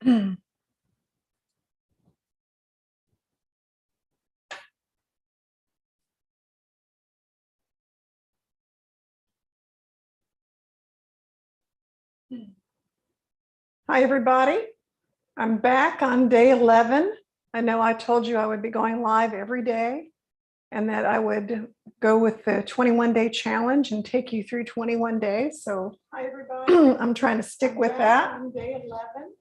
Hi, everybody. I'm back on day 11. I know I told you I would be going live every day and that I would go with the 21-day challenge and take you through 21 days. So hi, everybody. I'm trying to stick with that. On day 11.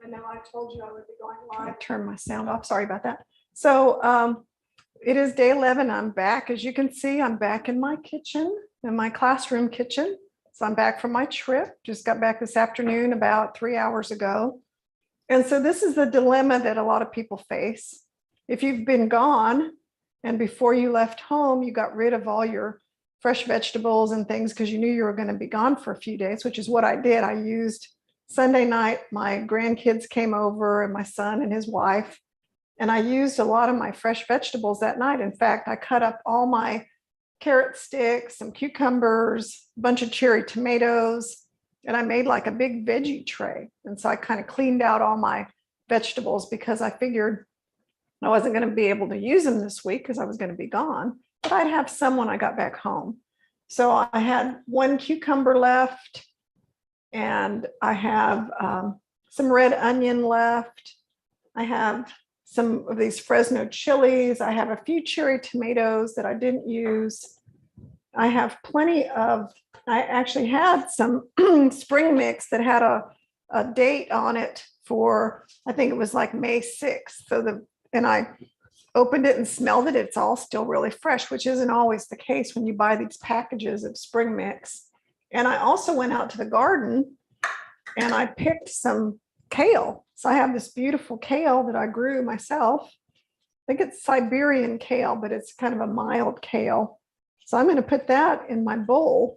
I know I told you I would be going live. I turned my sound off. Sorry about that. So it is day 11. I'm back. As you can see, I'm back in my kitchen, in my classroom kitchen. So I'm back from my trip, just got back this afternoon about 3 hours ago. And so this is the dilemma that a lot of people face. If you've been gone and before you left home, you got rid of all your fresh vegetables and things because you knew you were going to be gone for a few days, which is what I did. I used Sunday night, my grandkids came over and my son and his wife, and I used a lot of my fresh vegetables that night. In fact, I cut up all my carrot sticks, some cucumbers, a bunch of cherry tomatoes, and I made like a big veggie tray. And so I kind of cleaned out all my vegetables because I figured I wasn't going to be able to use them this week because I was going to be gone, but I'd have some when I got back home. So I had one cucumber left, and I have some red onion left. I have some of these Fresno chilies. I have a few cherry tomatoes that I didn't use. I have plenty of, I actually had some spring mix that had a date on it for, I think it was like May 6th. And I opened it and smelled it. It's all still really fresh, which isn't always the case when you buy these packages of spring mix. And I also went out to the garden and I picked some kale. So I have this beautiful kale that I grew myself. I think it's Siberian kale, but it's kind of a mild kale. So I'm going to put that in my bowl.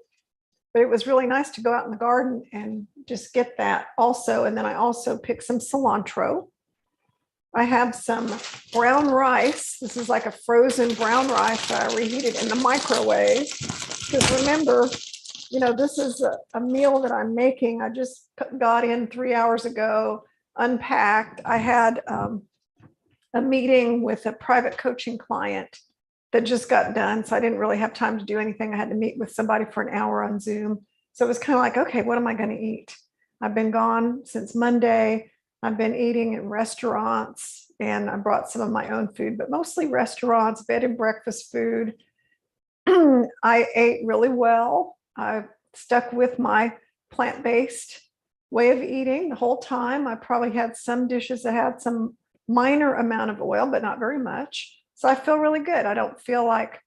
But it was really nice to go out in the garden and just get that also. And then I also picked some cilantro. I have some brown rice. This is like a frozen brown rice that I reheated in the microwave. Because remember, this is a meal that I'm making. I just got in 3 hours ago, unpacked. I had a meeting with a private coaching client that just got done. So I didn't really have time to do anything. I had to meet with somebody for an hour on Zoom. So it was kind of like, okay, what am I going to eat? I've been gone since Monday. I've been eating in restaurants, and I brought some of my own food, but mostly restaurants, bed and breakfast food. I ate really well. I stuck with my plant-based way of eating the whole time. I probably had some dishes that had some minor amount of oil, but not very much. So I feel really good. I don't feel like,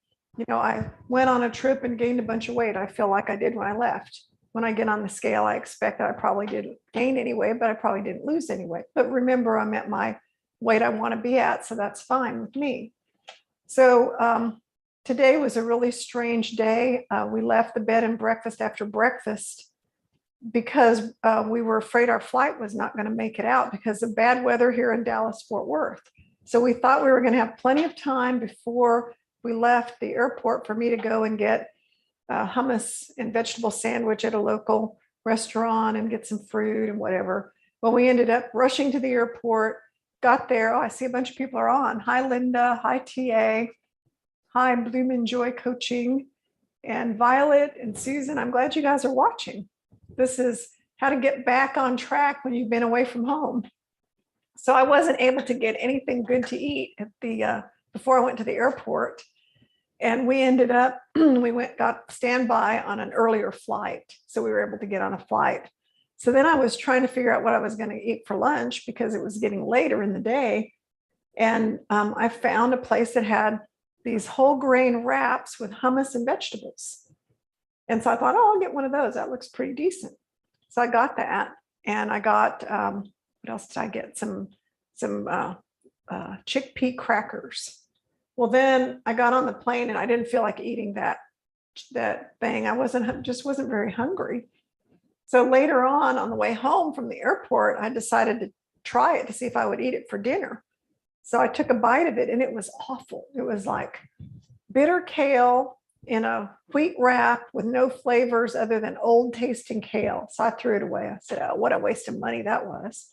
I went on a trip and gained a bunch of weight. I feel like I did when I left. When I get on the scale, I expect that I probably did gain any weight, but I probably didn't lose any weight. But remember, I'm at my weight I want to be at, so that's fine with me. So today was a really strange day. We left the bed and breakfast after breakfast because we were afraid our flight was not going to make it out because of bad weather here in Dallas-Fort Worth. So we thought we were going to have plenty of time before we left the airport for me to go and get hummus and vegetable sandwich at a local restaurant and get some fruit and whatever. Well, we ended up rushing to the airport, got there. Oh, I see a bunch of people are on. Hi, Linda. Hi, TA. Hi, Bloom and Joy Coaching. And Violet and Susan, I'm glad you guys are watching. This is how to get back on track when you've been away from home. So I wasn't able to get anything good to eat at the before I went to the airport. And we ended up, got standby on an earlier flight. So we were able to get on a flight. So then I was trying to figure out what I was going to eat for lunch because it was getting later in the day. And I found a place that had these whole grain wraps with hummus and vegetables. And so I thought, oh, I'll get one of those. That looks pretty decent. So I got that. And I got, what else did I get? Some chickpea crackers. Well, then I got on the plane and I didn't feel like eating that thing. I just wasn't very hungry. So later on the way home from the airport, I decided to try it to see if I would eat it for dinner. So I took a bite of it and it was awful. It was like bitter kale in a wheat wrap with no flavors other than old tasting kale. So I threw it away. I said, oh, what a waste of money that was.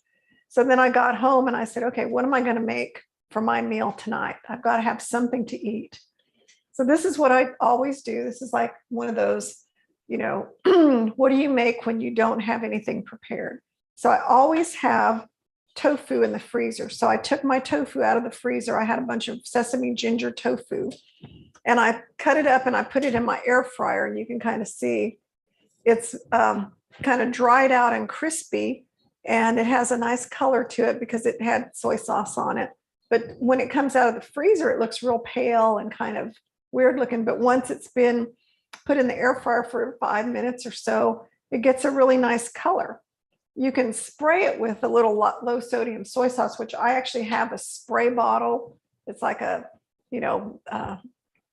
So then I got home and I said, okay, what am I going to make for my meal tonight? I've got to have something to eat. So this is what I always do. This is like one of those, what do you make when you don't have anything prepared? So I always have tofu in the freezer. So I took my tofu out of the freezer. I had a bunch of sesame ginger tofu and I cut it up and I put it in my air fryer. And you can kind of see it's kind of dried out and crispy. And it has a nice color to it because it had soy sauce on it. But when it comes out of the freezer, it looks real pale and kind of weird looking. But once it's been put in the air fryer for 5 minutes or so, it gets a really nice color. You can spray it with a little low sodium soy sauce, which I actually have a spray bottle. It's like a,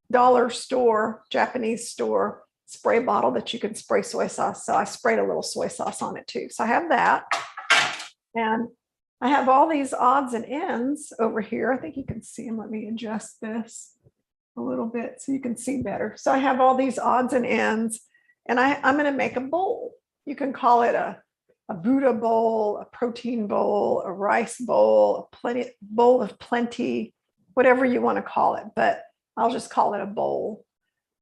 dollar store, Japanese store spray bottle that you can spray soy sauce. So I sprayed a little soy sauce on it too. So I have that. And I have all these odds and ends over here. I think you can see them. Let me adjust this a little bit so you can see better. So I have all these odds and ends, and I'm going to make a bowl. You can call it a Buddha bowl, a protein bowl, a rice bowl, a bowl of plenty, whatever you want to call it. But I'll just call it a bowl,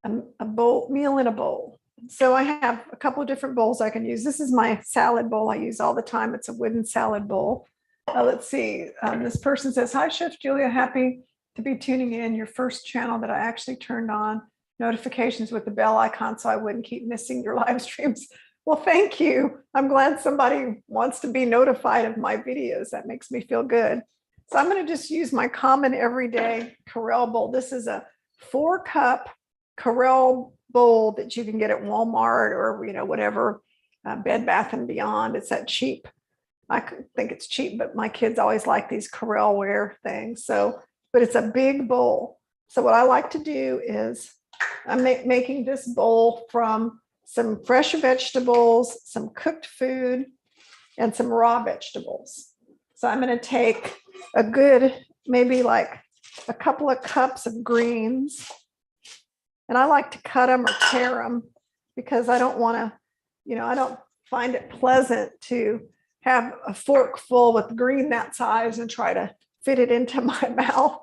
a bowl, meal in a bowl. So I have a couple of different bowls I can use. This is my salad bowl I use all the time. It's a wooden salad bowl. Let's see. This person says, hi, Chef Julia. Happy to be tuning in. Your first channel that I actually turned on notifications with the bell icon so I wouldn't keep missing your live streams. Well, thank you. I'm glad somebody wants to be notified of my videos. That makes me feel good. So I'm going to just use my common everyday Corelle bowl. This is a 4-cup Corelle bowl that you can get at Walmart or, whatever, Bed Bath and Beyond. It's that cheap. I think it's cheap, but my kids always like these Corelle ware things. So, but it's a big bowl. So what I like to do is I'm making this bowl from some fresh vegetables, some cooked food, and some raw vegetables. So I'm going to take a good, maybe like a couple of cups of greens. And I like to cut them or tear them because I don't want to, I don't find it pleasant to have a fork full with green that size and try to fit it into my mouth.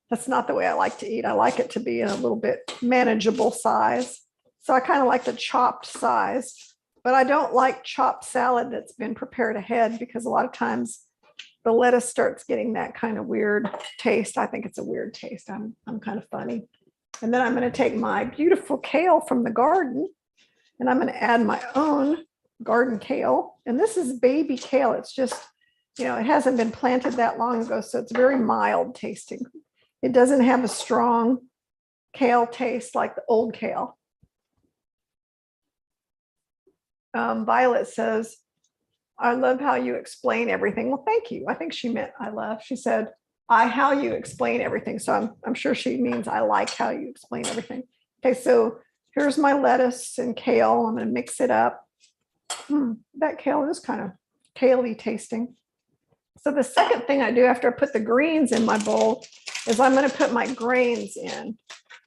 That's not the way I like to eat. I like it to be a little bit manageable size. So I kind of like the chopped size, but I don't like chopped salad that's been prepared ahead because a lot of times the lettuce starts getting that kind of weird taste. I think it's a weird taste. I'm kind of funny. And then I'm going to take my beautiful kale from the garden and I'm going to add my own garden kale. And this is baby kale. It's just, it hasn't been planted that long ago. So it's very mild tasting. It doesn't have a strong kale taste like the old kale. Violet says, I love how you explain everything. Well, thank you. I think she meant I love. She said, how you explain everything. So I'm sure she means I like how you explain everything. Okay, so here's my lettuce and kale. I'm going to mix it up. That kale is kind of kale-y tasting. So the second thing I do after I put the greens in my bowl is I'm going to put my grains in.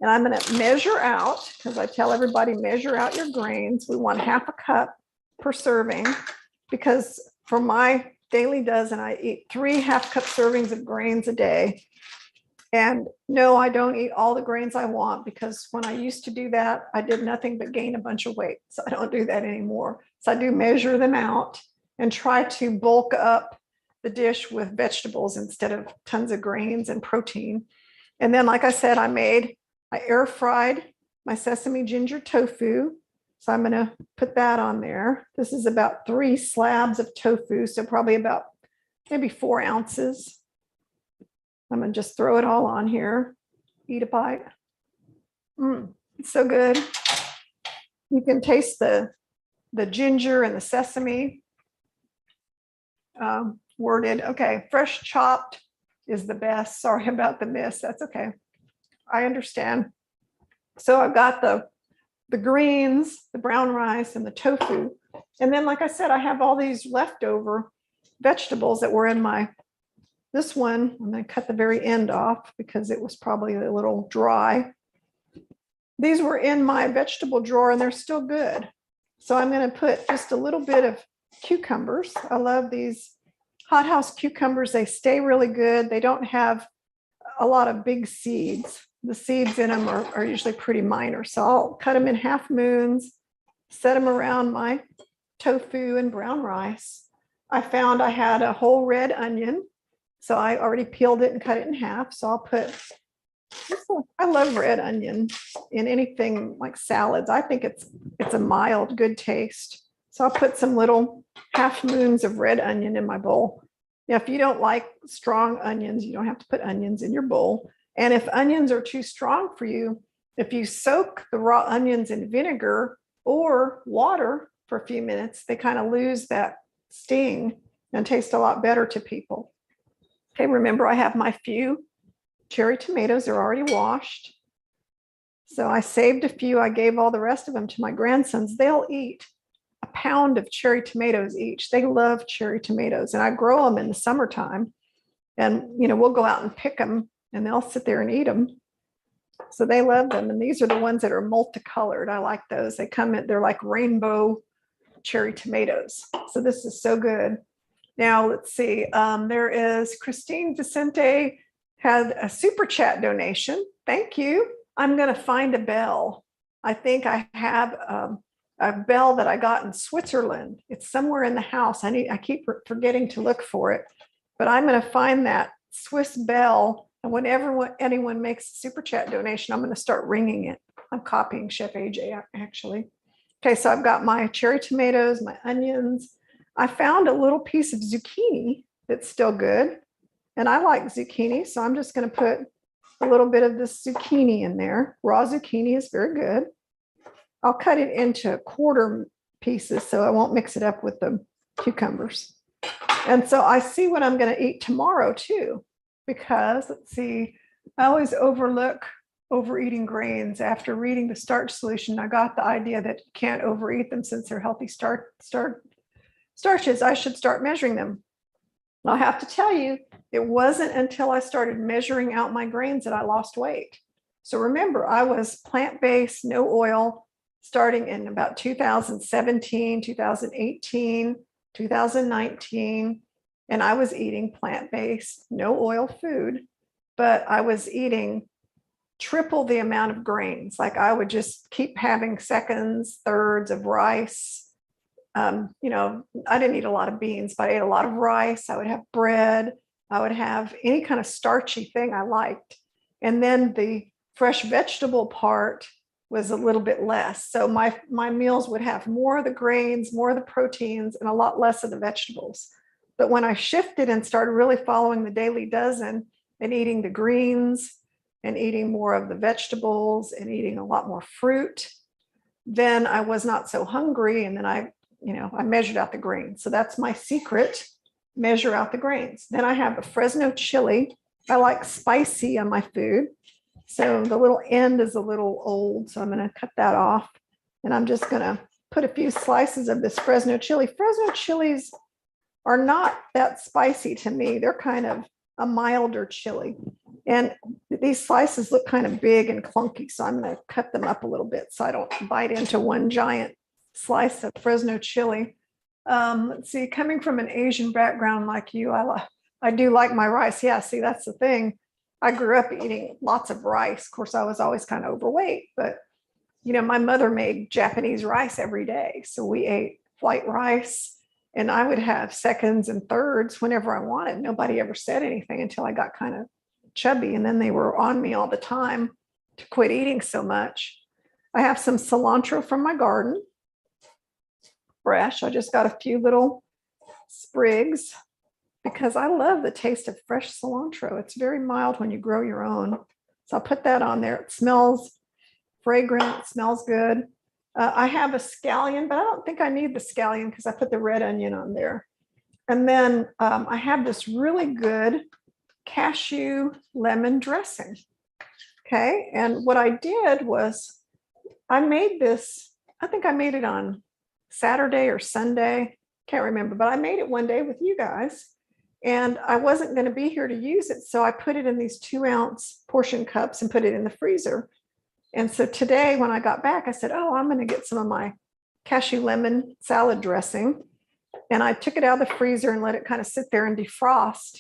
And I'm going to measure out, because I tell everybody, measure out your grains. We want 1/2 cup per serving, because for my daily dozen, I eat 3 1/2-cup servings of grains a day. And no, I don't eat all the grains I want, because when I used to do that, I did nothing but gain a bunch of weight. So I don't do that anymore. So I do measure them out and try to bulk up the dish with vegetables instead of tons of grains and protein. And then, like I said, I air fried my sesame ginger tofu. So I'm going to put that on there. This is about 3 slabs of tofu. So probably about maybe 4 ounces. I'm going to just throw it all on here. Eat a bite. It's so good. You can taste the ginger and the sesame worded. Okay, fresh chopped is the best. Sorry about the miss. That's okay. I understand. So I've got the greens, the brown rice, and the tofu. And then, like I said, I have all these leftover vegetables that were in this one. I'm going to cut the very end off because it was probably a little dry. These were in my vegetable drawer and they're still good. So I'm going to put just a little bit of cucumbers. I love these hothouse cucumbers, they stay really good. They don't have a lot of big seeds. The seeds in them are usually pretty minor. So I'll cut them in half moons, set them around my tofu and brown rice. I found I had a whole red onion. So I already peeled it and cut it in half. So I'll put, I love red onion in anything like salads. I think it's a mild, good taste. So I'll put some little half moons of red onion in my bowl. Now, if you don't like strong onions, you don't have to put onions in your bowl. And if onions are too strong for you, if you soak the raw onions in vinegar or water for a few minutes, they kind of lose that sting and taste a lot better to people. Okay, remember I have my few cherry tomatoes. They're already washed. So I saved a few. I gave all the rest of them to my grandsons. They'll eat a pound of cherry tomatoes each. They love cherry tomatoes, and I grow them in the summertime. And we'll go out and pick them, and they'll sit there and eat them. So they love them. And these are the ones that are multicolored. I like those. They're like rainbow cherry tomatoes. So this is so good. Now let's see. There is Christine Vicente had a super chat donation. Thank you. I'm going to find a bell. I think I have a bell that I got in Switzerland. It's somewhere in the house. I keep forgetting to look for it, but I'm going to find that Swiss bell. And whenever anyone makes a super chat donation, I'm going to start ringing it. I'm copying Chef AJ actually. Okay, so I've got my cherry tomatoes, my onions. I found a little piece of zucchini that's still good. And I like zucchini, so I'm just going to put a little bit of this zucchini in there. Raw zucchini is very good. I'll cut it into quarter pieces so I won't mix it up with the cucumbers. And so I see what I'm going to eat tomorrow too, because let's see, I always overlook overeating grains. After reading the starch solution, I got the idea that you can't overeat them since they're healthy starches. I should start measuring them. I'll have to tell you, it wasn't until I started measuring out my grains that I lost weight. So remember, I was plant-based, no oil, starting in about 2017, 2018, 2019, and I was eating plant-based, no oil food, but I was eating triple the amount of grains. Like I would just keep having seconds, thirds of rice. I didn't eat a lot of beans, but I ate a lot of rice. I would have bread. I would have any kind of starchy thing I liked. And then the fresh vegetable part was a little bit less. So my meals would have more of the grains, more of the proteins, and a lot less of the vegetables. But when I shifted and started really following the daily dozen and eating the greens and eating more of the vegetables and eating a lot more fruit, then I was not so hungry. And then I measured out the grains. So that's my secret, measure out the grains. Then I have a Fresno chili. I like spicy on my food. So the little end is a little old, so I'm going to cut that off. And I'm just going to put a few slices of this Fresno chili. Fresno chilies are not that spicy to me. They're kind of a milder chili. And these slices look kind of big and clunky, so I'm going to cut them up a little bit so I don't bite into one giant slice of Fresno chili. Let's see, coming from an Asian background like you, I do like my rice. Yeah, see, that's the thing. I grew up eating lots of rice. Of course, I was always kind of overweight, but my mother made Japanese rice every day. So we ate white rice, and I would have seconds and thirds whenever I wanted. Nobody ever said anything until I got kind of chubby, and then they were on me all the time to quit eating so much. I have some cilantro from my garden, fresh. I just got a few little sprigs because I love the taste of fresh cilantro. It's very mild when you grow your own. So I'll put that on there. It smells fragrant, it smells good. I have a scallion, but I don't think I need the scallion because I put the red onion on there. And then I have this really good cashew lemon dressing. Okay, and what I did was I made this, I think I made it on Saturday or Sunday, can't remember, but I made it one day with you guys. And I wasn't going to be here to use it. So I put it in these 2-ounce portion cups and put it in the freezer. And so today when I got back, I said, oh, I'm going to get some of my cashew lemon salad dressing. And I took it out of the freezer and let it kind of sit there and defrost.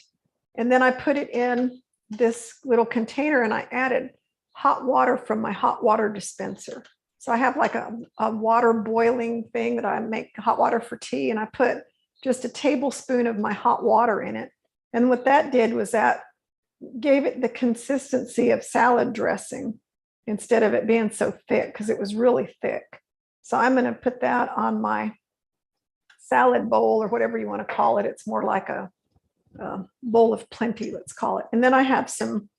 And then I put it in this little container and I added hot water from my hot water dispenser. So I have like a water boiling thing that I make hot water for tea, and I put just a tablespoon of my hot water in it. And what that did was that gave it the consistency of salad dressing instead of it being so thick, because it was really thick. So I'm going to put that on my salad bowl or whatever you want to call it. It's more like a bowl of plenty, let's call it. And then I have some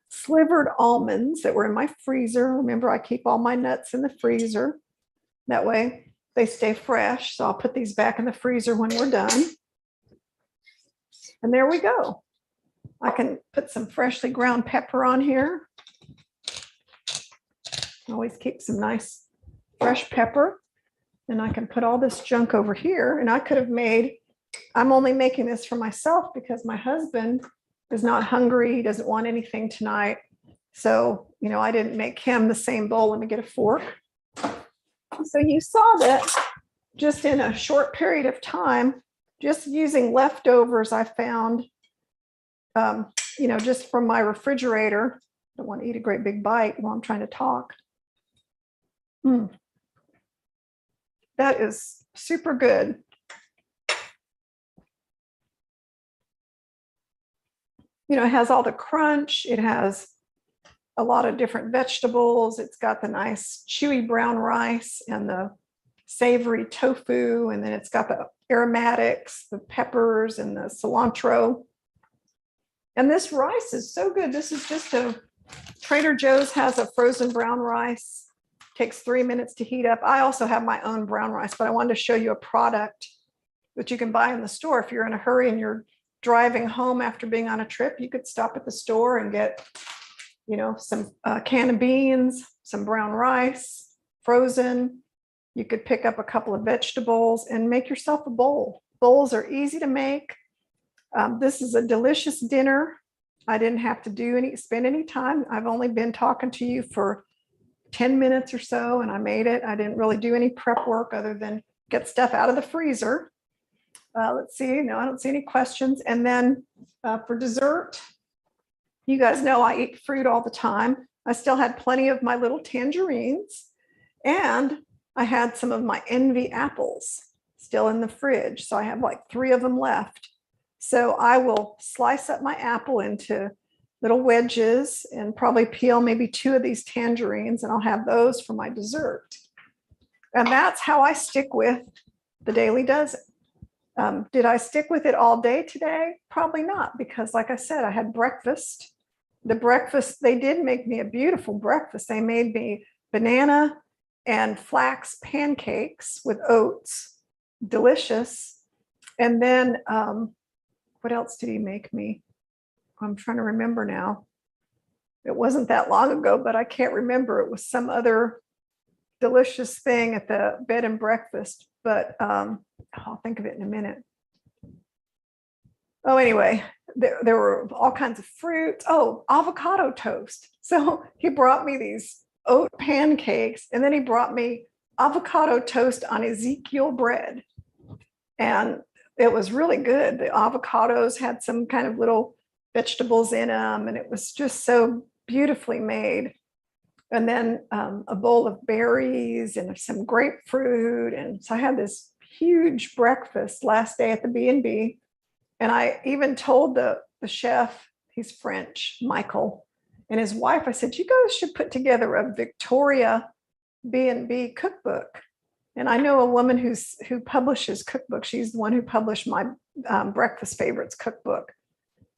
slivered almonds that were in my freezer. Remember, I keep all my nuts in the freezer. That way they stay fresh. So I'll put these back in the freezer when we're done. And there we go. I can put some freshly ground pepper on here. Always keep some nice fresh pepper. And I can put all this junk over here. And I could have made, I'm only making this for myself because my husband is not hungry. He doesn't want anything tonight. So, you know, I didn't make him the same bowl. Let me get a fork. So you saw that just in a short period of time, just using leftovers I found, you know, just from my refrigerator. I don't want to eat a great big bite while I'm trying to talk. That is super good. You know, it has all the crunch. It has a lot of different vegetables. It's got the nice chewy brown rice and the savory tofu. And then it's got the aromatics, the peppers and the cilantro. And this rice is so good. This is just Trader Joe's has a frozen brown rice. Takes 3 minutes to heat up. I also have my own brown rice, but I wanted to show you a product that you can buy in the store. If you're in a hurry and you're driving home after being on a trip, you could stop at the store and get, you know, some can of beans, some brown rice, frozen. You could pick up a couple of vegetables and make yourself a bowl. Bowls are easy to make. This is a delicious dinner. I didn't have to spend any time. I've only been talking to you for 10 minutes or so, and I made it. I didn't really do any prep work other than get stuff out of the freezer. Let's see. No, I don't see any questions. And then for dessert, you guys know I eat fruit all the time. I still had plenty of my little tangerines, and I had some of my envy apples still in the fridge. So I have like 3 of them left. So I will slice up my apple into little wedges and probably peel maybe 2 of these tangerines, and I'll have those for my dessert. And that's how I stick with the Daily Dozen. Did I stick with it all day today? Probably not, because like I said, I had breakfast. The breakfast, they did make me a beautiful breakfast. They made me banana and flax pancakes with oats, delicious. And then what else did he make me? I'm trying to remember now. It wasn't that long ago, but I can't remember. It was some other delicious thing at the bed and breakfast, but I'll think of it in a minute. Oh, anyway, there were all kinds of fruits. Oh, avocado toast. So he brought me these oat pancakes, and then he brought me avocado toast on Ezekiel bread. And it was really good. The avocados had some kind of little vegetables in them, and it was just so beautifully made. And then a bowl of berries and some grapefruit. And so I had this huge breakfast last day at the B&B. And I even told the chef, he's French, Michael, and his wife, I said, you guys should put together a Victoria B&B cookbook. And I know a woman who publishes cookbooks. She's the one who published my Breakfast Favorites cookbook.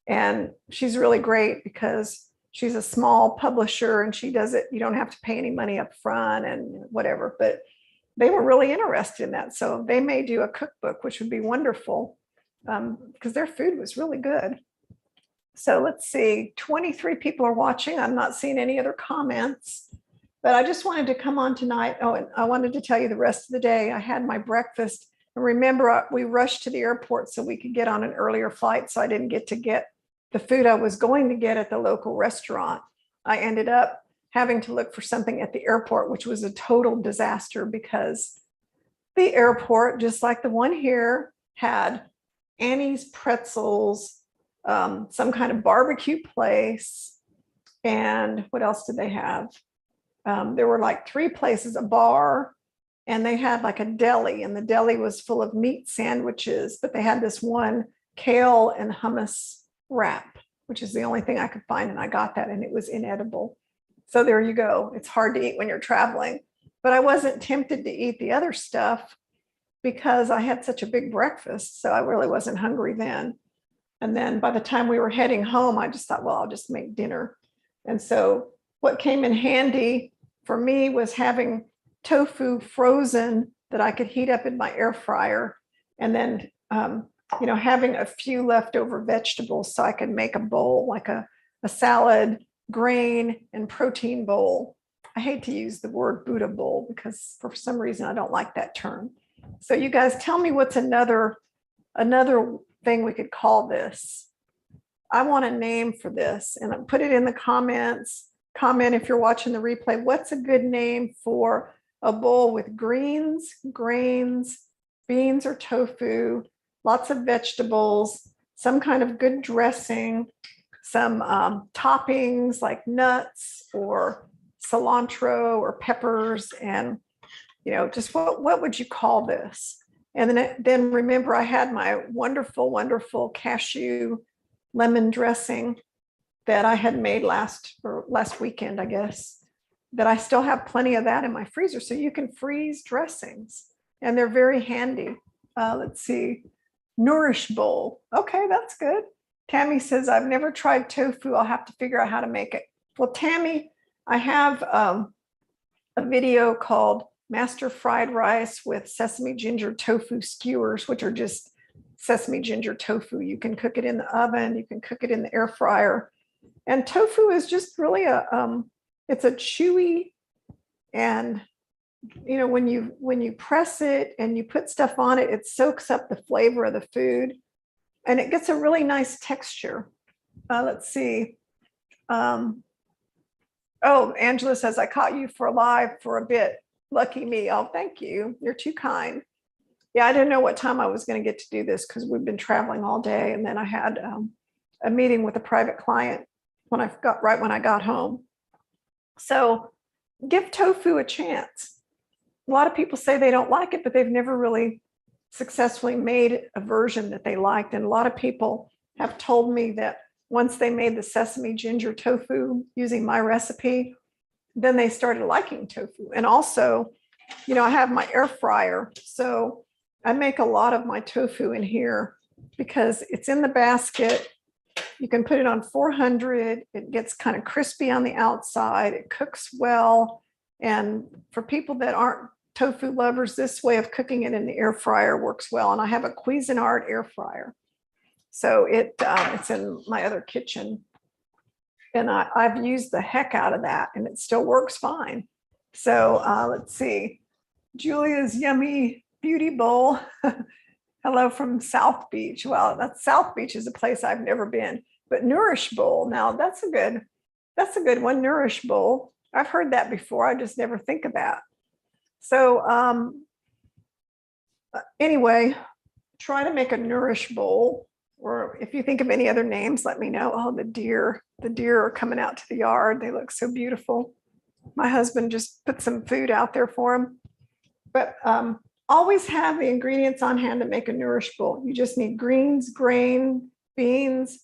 And she's really great because she's a small publisher and she does it. You don't have to pay any money up front and whatever, but they were really interested in that. So they may do a cookbook, which would be wonderful because their food was really good. So let's see, 23 people are watching. I'm not seeing any other comments, but I just wanted to come on tonight. Oh, and I wanted to tell you the rest of the day. I had my breakfast. And remember, we rushed to the airport so we could get on an earlier flight. So I didn't get to get the food I was going to get at the local restaurant. I ended up having to look for something at the airport, which was a total disaster because the airport, just like the one here, had Annie's Pretzels, some kind of barbecue place. And what else did they have? There were like 3 places, a bar, and they had like a deli, and the deli was full of meat sandwiches, but they had this one kale and hummus wrap, which is the only thing I could find. And I got that and it was inedible. So there you go. It's hard to eat when you're traveling, but I wasn't tempted to eat the other stuff because I had such a big breakfast. So I really wasn't hungry then. And then by the time we were heading home, I just thought, well, I'll just make dinner. And so what came in handy for me was having tofu frozen that I could heat up in my air fryer, and then having a few leftover vegetables so I could make a bowl, like a salad, grain, and protein bowl. I hate to use the word Buddha bowl because for some reason I don't like that term. So you guys tell me what's another thing we could call this. I want a name for this, and put it in the comments. Comment if you're watching the replay. What's a good name for a bowl with greens, grains, beans or tofu, lots of vegetables, some kind of good dressing, some toppings like nuts or cilantro or peppers, and just what would you call this? And then remember, I had my wonderful cashew lemon dressing that I had made last weekend, I guess, that I still have plenty of that in my freezer. So you can freeze dressings and they're very handy. Let's see, Nourish bowl. Okay, that's good. Tammy says, I've never tried tofu. I'll have to figure out how to make it. Well, Tammy, I have a video called Master Fried Rice with Sesame Ginger Tofu Skewers, which are just sesame ginger tofu. You can cook it in the oven. You can cook it in the air fryer. And tofu is just really it's a chewy, and when you press it and you put stuff on it, it soaks up the flavor of the food and it gets a really nice texture. Let's see. Oh, Angela says, I caught you live for a bit. Lucky me. Oh, thank you. You're too kind. Yeah, I didn't know what time I was going to get to do this because we've been traveling all day. And then I had a meeting with a private client when I got home. So give tofu a chance. A lot of people say they don't like it, but they've never really successfully made a version that they liked. And a lot of people have told me that once they made the sesame ginger tofu using my recipe, then they started liking tofu. And also, I have my air fryer. So I make a lot of my tofu in here because it's in the basket. You can put it on 400. It gets kind of crispy on the outside. It cooks well. And for people that aren't tofu lovers, this way of cooking it in the air fryer works well. And I have a Cuisinart air fryer. So it's in my other kitchen. And I've used the heck out of that and it still works fine. So let's see. Julia's Yummy Beauty Bowl. Hello from South Beach. Well, South Beach is a place I've never been, but Nourish Bowl. Now that's a good one. Nourish Bowl. I've heard that before. I just never think of that. So anyway, try to make a Nourish Bowl, or if you think of any other names, let me know. Oh, the deer are coming out to the yard. They look so beautiful. My husband just put some food out there for them. But always have the ingredients on hand to make a Nourish Bowl. You just need greens, grain, beans,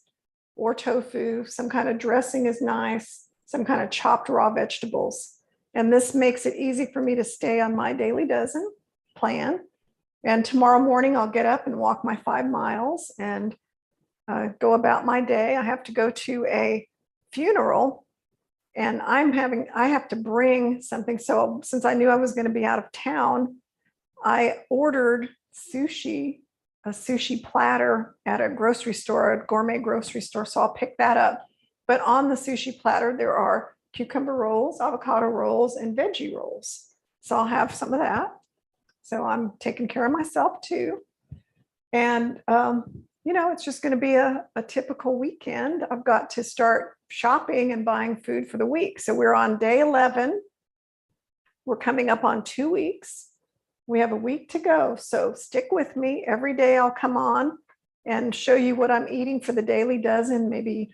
or tofu. Some kind of dressing is nice. Some kind of chopped raw vegetables. And this makes it easy for me to stay on my daily dozen plan. And tomorrow morning, I'll get up and walk my 5 miles and go about my day. I have to go to a funeral and I have to bring something. So since I knew I was going to be out of town, I ordered a sushi platter at a grocery store, a gourmet grocery store. So I'll pick that up. But on the sushi platter, there are cucumber rolls, avocado rolls, and veggie rolls. So I'll have some of that. So I'm taking care of myself too. And, it's just going to be a typical weekend. I've got to start shopping and buying food for the week. So we're on day 11. We're coming up on 2 weeks. We have a week to go. So stick with me. Every day I'll come on and show you what I'm eating for the daily dozen, maybe,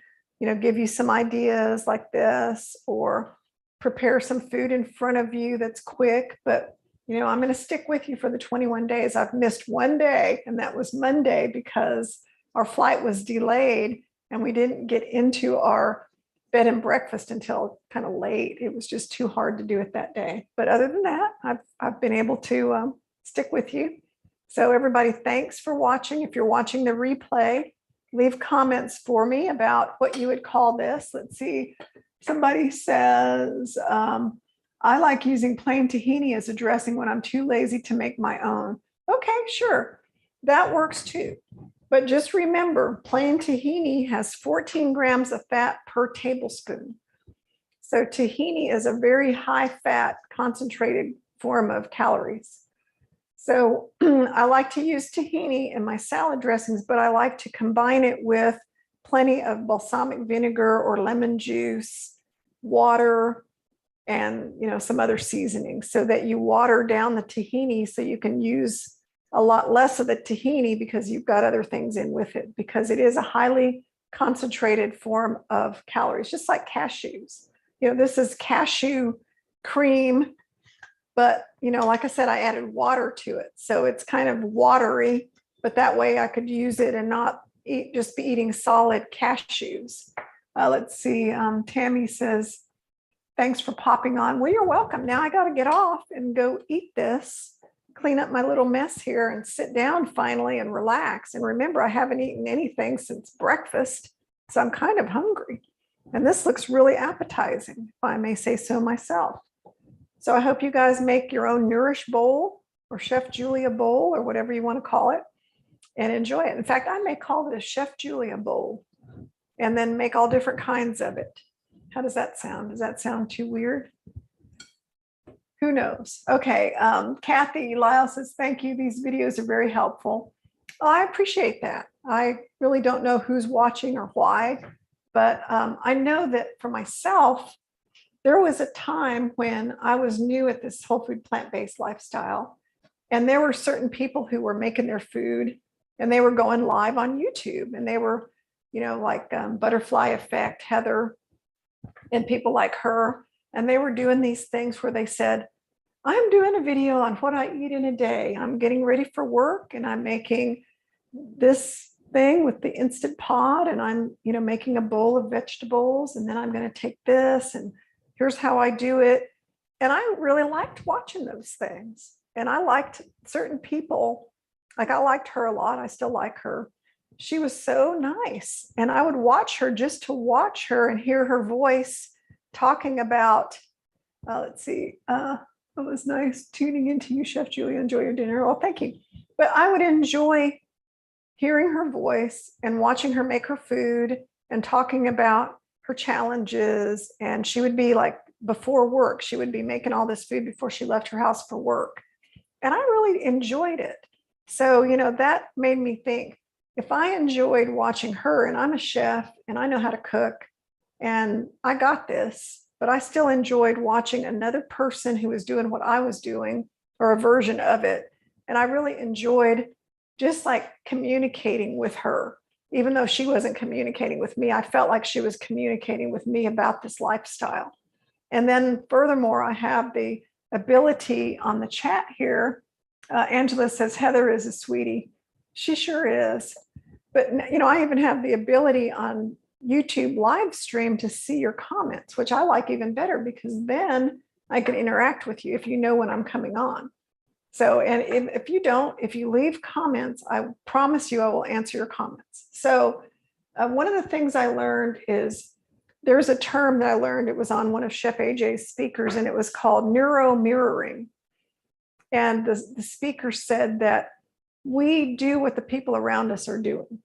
give you some ideas like this, or prepare some food in front of you that's quick. But, I'm going to stick with you for the 21 days. I've missed one day, and that was Monday because our flight was delayed and we didn't get into our bed and breakfast until kind of late. It was just too hard to do it that day. But other than that, I've been able to stick with you. So everybody, thanks for watching. If you're watching the replay, leave comments for me about what you would call this. Let's see. Somebody says, I like using plain tahini as a dressing when I'm too lazy to make my own. Okay, sure. That works too. But just remember, plain tahini has 14 grams of fat per tablespoon. So tahini is a very high fat, concentrated form of calories. So I like to use tahini in my salad dressings, but I like to combine it with plenty of balsamic vinegar or lemon juice, water, and some other seasonings, so that you water down the tahini so you can use a lot less of the tahini because you've got other things in with it, because it is a highly concentrated form of calories, just like cashews. This is cashew cream, but like I said, I added water to it. So it's kind of watery, but that way I could use it and not just be eating solid cashews. Let's see. Tammy says, thanks for popping on. Well, you're welcome. Now I got to get off and go eat this, clean up my little mess here, and sit down finally and relax. And remember, I haven't eaten anything since breakfast, so I'm kind of hungry. And this looks really appetizing, if I may say so myself. So I hope you guys make your own Nourish bowl or Chef Julia bowl or whatever you want to call it, and enjoy it. In fact, I may call it a Chef Julia bowl and then make all different kinds of it. How does that sound? Does that sound too weird? Who knows? Okay. Kathy Lyle says, thank you. These videos are very helpful. Oh, I appreciate that. I really don't know who's watching or why, but I know that for myself, there was a time when I was new at this whole food plant-based lifestyle, and there were certain people who were making their food and they were going live on YouTube, and they were, like Butterfly Effect, Heather, and people like her. And they were doing these things where they said, I'm doing a video on what I eat in a day. I'm getting ready for work and I'm making this thing with the Instant Pot, and I'm, making a bowl of vegetables, and then I'm going to take this and here's how I do it. And I really liked watching those things. And I liked certain people. Like I liked her a lot. I still like her. She was so nice. And I would watch her just to watch her and hear her voice talking about, let's see, it was nice tuning into you, Chef Julia. Enjoy your dinner. Well, thank you. But I would enjoy hearing her voice and watching her make her food and talking about her challenges. And she would be like, before work, she would be making all this food before she left her house for work. And I really enjoyed it. So, that made me think, if I enjoyed watching her, and I'm a chef and I know how to cook and I got this, but I still enjoyed watching another person who was doing what I was doing, or a version of it. And I really enjoyed just like communicating with her. Even though she wasn't communicating with me, I felt like she was communicating with me about this lifestyle. And then furthermore, I have the ability on the chat here. Angela says, Heather is a sweetie. She sure is. But, I even have the ability on YouTube live stream to see your comments, which I like even better, because then I can interact with you if you know when I'm coming on. So, and if you leave comments, I promise you I will answer your comments. So one of the things I learned is there's a term that I learned. It was on one of Chef AJ's speakers, and it was called neuro mirroring. And the speaker said that we do what the people around us are doing.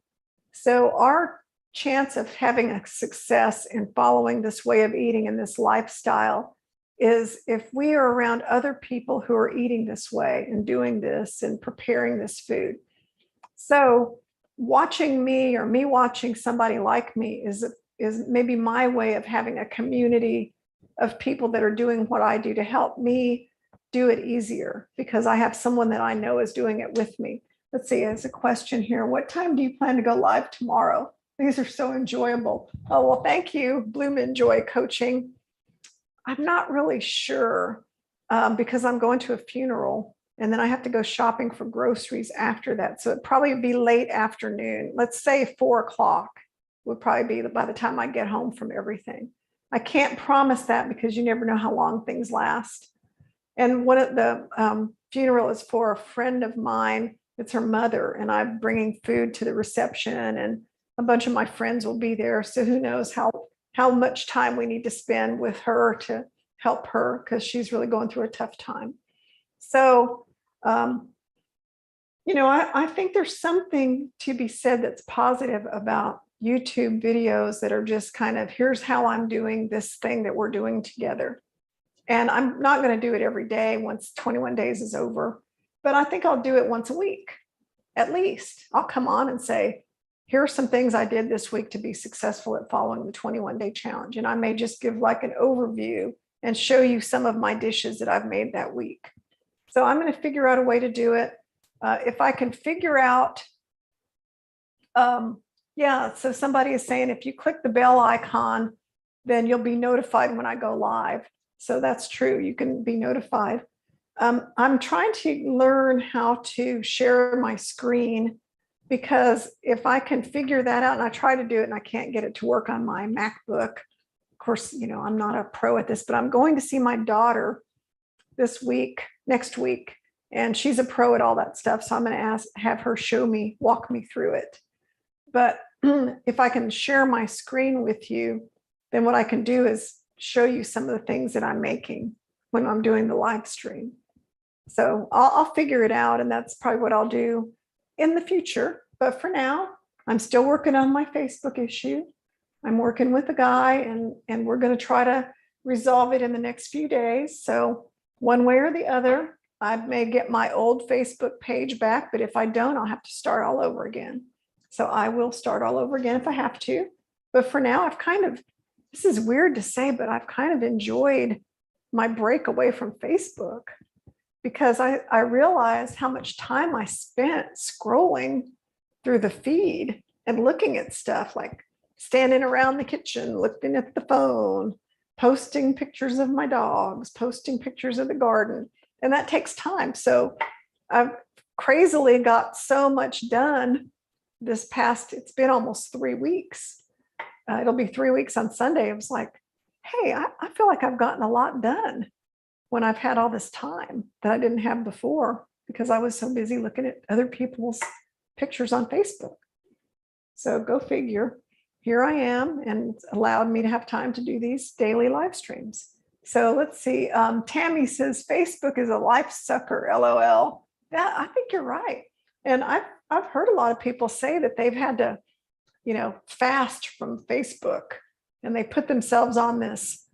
So our chance of having a success in following this way of eating and this lifestyle is if we are around other people who are eating this way and doing this and preparing this food. So watching me, or me watching somebody like me, is maybe my way of having a community of people that are doing what I do to help me do it easier because I have someone that I know is doing it with me. Let's see, there's a question here. What time do you plan to go live tomorrow? These are so enjoyable. Oh, well, thank you, Bloom and Joy Coaching. I'm not really sure because I'm going to a funeral and then I have to go shopping for groceries after that. So it'd probably be late afternoon. Let's say 4 o'clock would probably be by the time I get home from everything. I can't promise that because you never know how long things last. And one of the funeral is for a friend of mine. It's her mother, and I'm bringing food to the reception, and a bunch of my friends will be there. So who knows how much time we need to spend with her to help her because she's really going through a tough time. So, I think there's something to be said that's positive about YouTube videos that are just kind of, here's how I'm doing this thing that we're doing together. And I'm not going to do it every day once 21 days is over, but I think I'll do it once a week, at least. I'll come on and say, here are some things I did this week to be successful at following the 21-day challenge. And I may just give like an overview and show you some of my dishes that I've made that week. So I'm going to figure out a way to do it. If I can figure out, so somebody is saying, if you click the bell icon, then you'll be notified when I go live. So that's true. You can be notified. I'm trying to learn how to share my screen because if I can figure that out, and I try to do it and I can't get it to work on my MacBook. Of course, I'm not a pro at this, but I'm going to see my daughter next week, and she's a pro at all that stuff. So I'm going to have her walk me through it. But if I can share my screen with you, then what I can do is show you some of the things that I'm making when I'm doing the live stream. So I'll figure it out, and that's probably what I'll do in the future. But for now, I'm still working on my Facebook issue. I'm working with a guy, and we're going to try to resolve it in the next few days. So one way or the other, I may get my old Facebook page back, but if I don't, I'll have to start all over again. So I will start all over again if I have to. But for now, this is weird to say, but I've kind of enjoyed my break away from Facebook because I realized how much time I spent scrolling through the feed and looking at stuff, like standing around the kitchen, looking at the phone, posting pictures of my dogs, posting pictures of the garden. And that takes time. So I've crazily got so much done it's been almost 3 weeks. It'll be 3 weeks on Sunday. It was like, hey, I feel like I've gotten a lot done when I've had all this time that I didn't have before because I was so busy looking at other people's pictures on Facebook. So go figure. Here I am, and it's allowed me to have time to do these daily live streams. So let's see. Tammy says, Facebook is a life sucker, LOL. Yeah, I think you're right. And I've heard a lot of people say that they've had to, fast from Facebook, and they put themselves on this,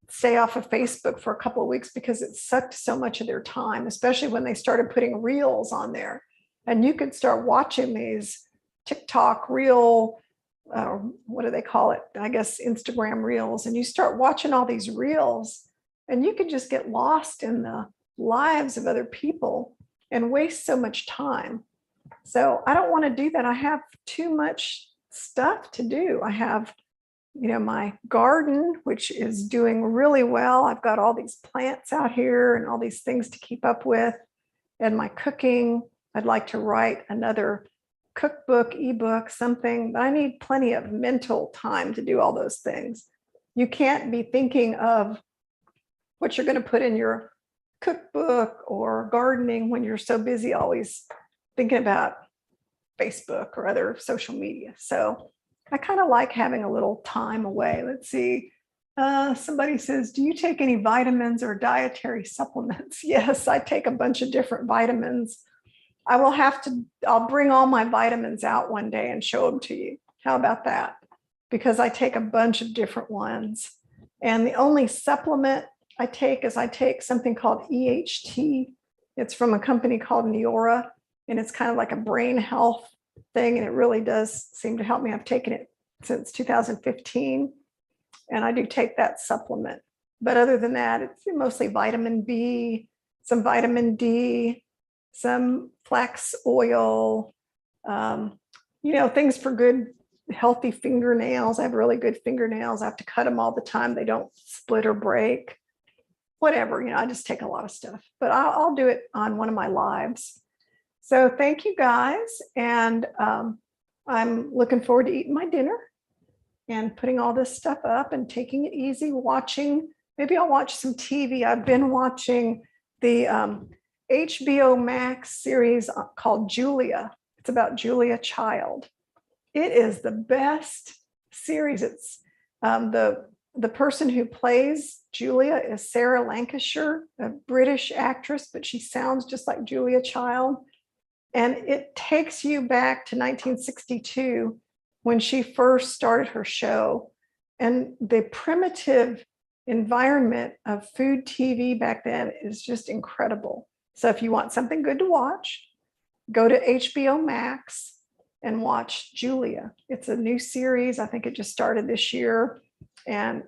stay off of Facebook for a couple of weeks because it sucked so much of their time, especially when they started putting reels on there. And you could start watching these TikTok reel, what do they call it? I guess Instagram reels. And you start watching all these reels, and you could just get lost in the lives of other people and waste so much time. So I don't want to do that. I have too much stuff to do. I have, my garden, which is doing really well. I've got all these plants out here and all these things to keep up with. And my cooking, I'd like to write another cookbook, ebook, something, but I need plenty of mental time to do all those things. You can't be thinking of what you're going to put in your cookbook or gardening when you're so busy always thinking about Facebook or other social media. So I kind of like having a little time away. Let's see. Somebody says, do you take any vitamins or dietary supplements? Yes, I take a bunch of different vitamins. I'll bring all my vitamins out one day and show them to you. How about that? Because I take a bunch of different ones. And the only supplement I take something called EHT. It's from a company called Neora, and it's kind of like a brain health thing. And it really does seem to help me. I've taken it since 2015, and I do take that supplement. But other than that, it's mostly vitamin B, some vitamin D, some flax oil, um, things for good, healthy fingernails. I have really good fingernails. I have to cut them all the time. They don't split or break. Whatever, I just take a lot of stuff, but I'll do it on one of my lives. So thank you guys. And I'm looking forward to eating my dinner and putting all this stuff up and taking it easy, maybe I'll watch some TV. I've been watching the HBO Max series called Julia. It's about Julia Child. It is the best series. It's the person who plays Julia is Sarah Lancashire, a British actress, but she sounds just like Julia Child. And it takes you back to 1962 when she first started her show. And the primitive environment of food TV back then is just incredible. So if you want something good to watch, go to HBO Max and watch Julia. It's a new series. I think it just started this year. And,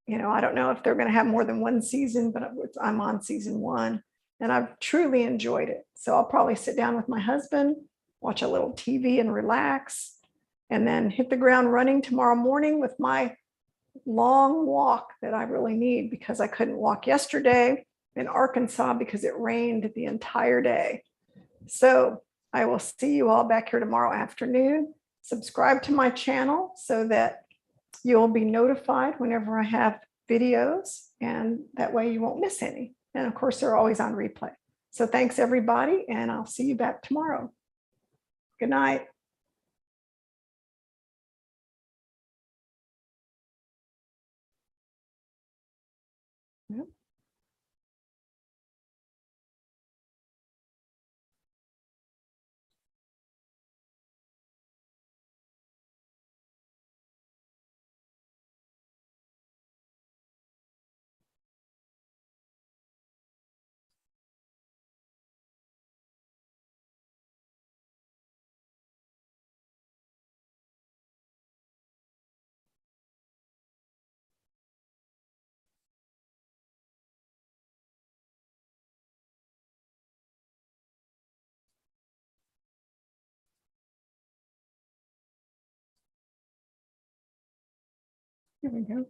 I don't know if they're going to have more than one season, but I'm on season 1 and I've truly enjoyed it. So I'll probably sit down with my husband, watch a little TV and relax, and then hit the ground running tomorrow morning with my long walk that I really need because I couldn't walk yesterday in Arkansas because it rained the entire day. So I will see you all back here tomorrow afternoon. Subscribe to my channel so that you'll be notified whenever I have videos, and that way you won't miss any. And of course, they're always on replay. So thanks everybody, and I'll see you back tomorrow. Good night. Yep. Here we go.